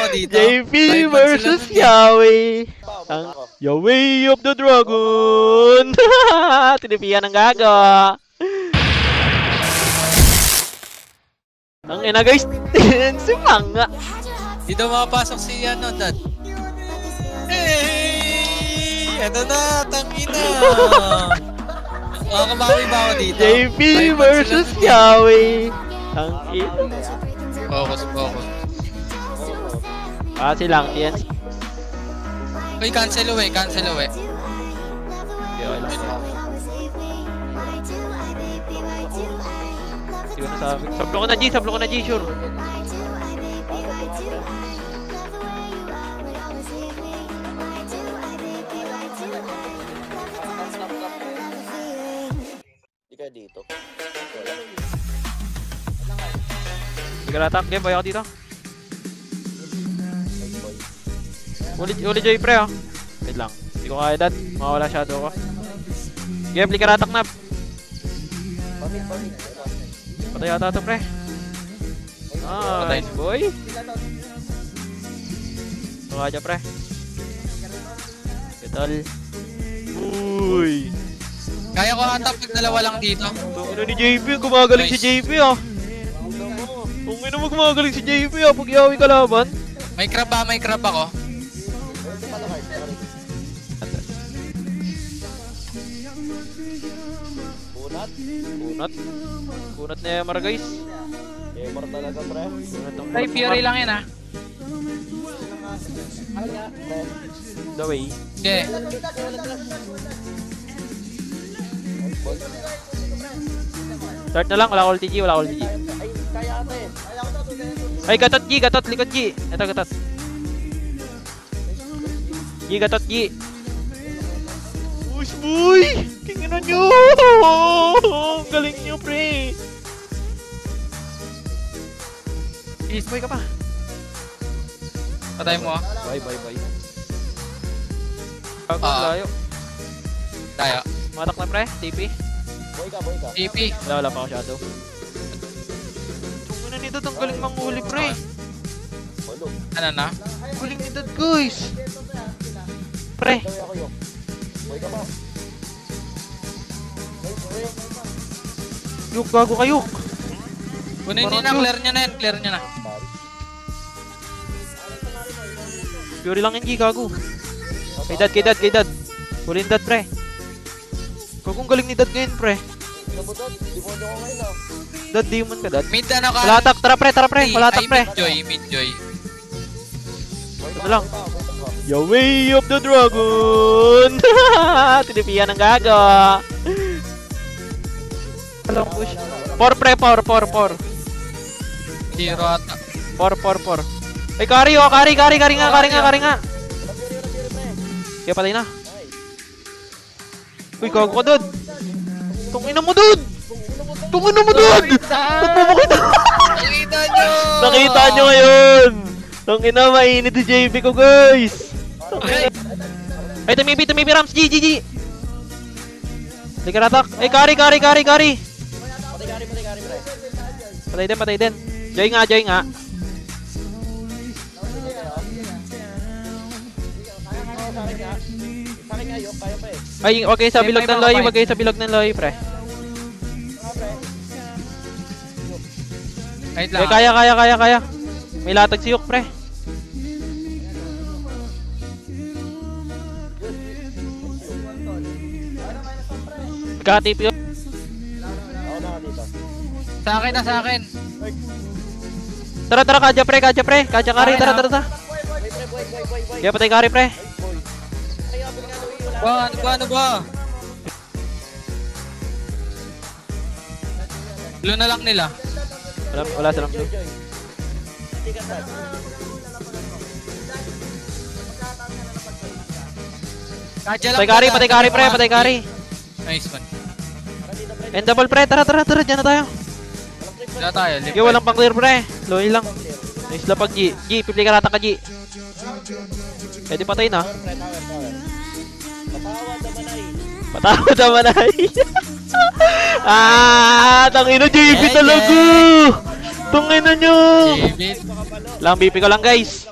ako dito. JP Five months versus sila nun, Yahweh. Ang Yahweh of the Dragon. Tinipian ng gago. Ang ina guys, si Manga. Dito makapasok si ano, Dad. Hey! Ito na, tangina. Makakabawi ba ako dito? JP 5 months versus sila nun, Yahweh. Ang ina. Focus, focus. Kasi lang, yan. Uy, cancel away, cancel away. Hindi ko nasabi. Sablo ko na G, sablo ko na G, sure. Hindi ka dito. Hindi ka latak, game, boy ako dito. Uli Joy pre oh. Wait lang. Hindi ko kaya dad. Makawala shadow ko. Game, play ka ratak na. Patay yata ito pre. Nice boy. Tuka dyan pre. Getol. Uy. Kaya ko ata pag dalawa lang dito. Tungin na ni JP. Gumagaling si JP ah. Tungin na mo gumagaling si JP ah. Pag Yahweh kalaban. May crab ba? May crab ako. Kunat na Yamar guys. Gamer talaga, pre. Ay, Fury lang yan ah. The way. Okay. Start na lang, wala ulti G, wala ulti G. Ay, kaya ate. Ay, gatot G, gatot, likod G. Ito, gatot. G, gatot G. Push boy! Kingin nyo! Ang galing nyo, pre! East boy ka pa. Patay mo ah. Bye. Ako, layo. Tayo. Matak na pre, TP. Boy ka. TP. Wala pa ako shadow. Tungin na ni Dad, ang galing manghuli, pre. Walo. Ano na? Ang galing ni Dad, guys. Pre. Gawin ako yun. Boy ka ba? Yuk, gago kayo. Kunin niyo na, clear niya na yan. Clear niya na. Fury lang yung G, gago. Kay dad. Hulin dad, pre. Gagong galing ni dad ngayon, pre. Nabudot, demonyo ko ngayon ah. Dad, demon ka, dad. Mid ano ka? Walatak, tara pre. Walatak, pre. Mid joy. Ano lang? Yahweh of the Dragon! Tinipian ng gago. Alam, push. 4 pre, 4. Zero ata. 4. Ay, kari nga. Kaya patay na. Uy, gago ka, dad. Tungin na mo, dad. Nagpapakita. Nakita nyo ngayon. Tungin na, mainit si JP ko, guys. Ay, tumipi, Rams. G. Likaratak. Ay, kari. Patay din. Joy nga. Ay, okay sa bilog ng loy, pre. Wait lang. Kaya. May latag si Yuk, pre. Nagka-TP yun. Ako na dito. Sa akin. Tara, kadya pre. Kadya kari, tara. Boy. Kaya patay kari, pre. Ano ba? Blue na lang nila. Wala silang blue. Patay kari. Nice one. And double pre, tara, dyan na tayo. Wala tayo. Yung walang pang clear pre, loy lang. Nice lapag G, pipli ka rata ka G. Pwede patay na. Patawad naman ay. Tangina JP talaga. Tangina nyo. David. Lang BP ko lang guys.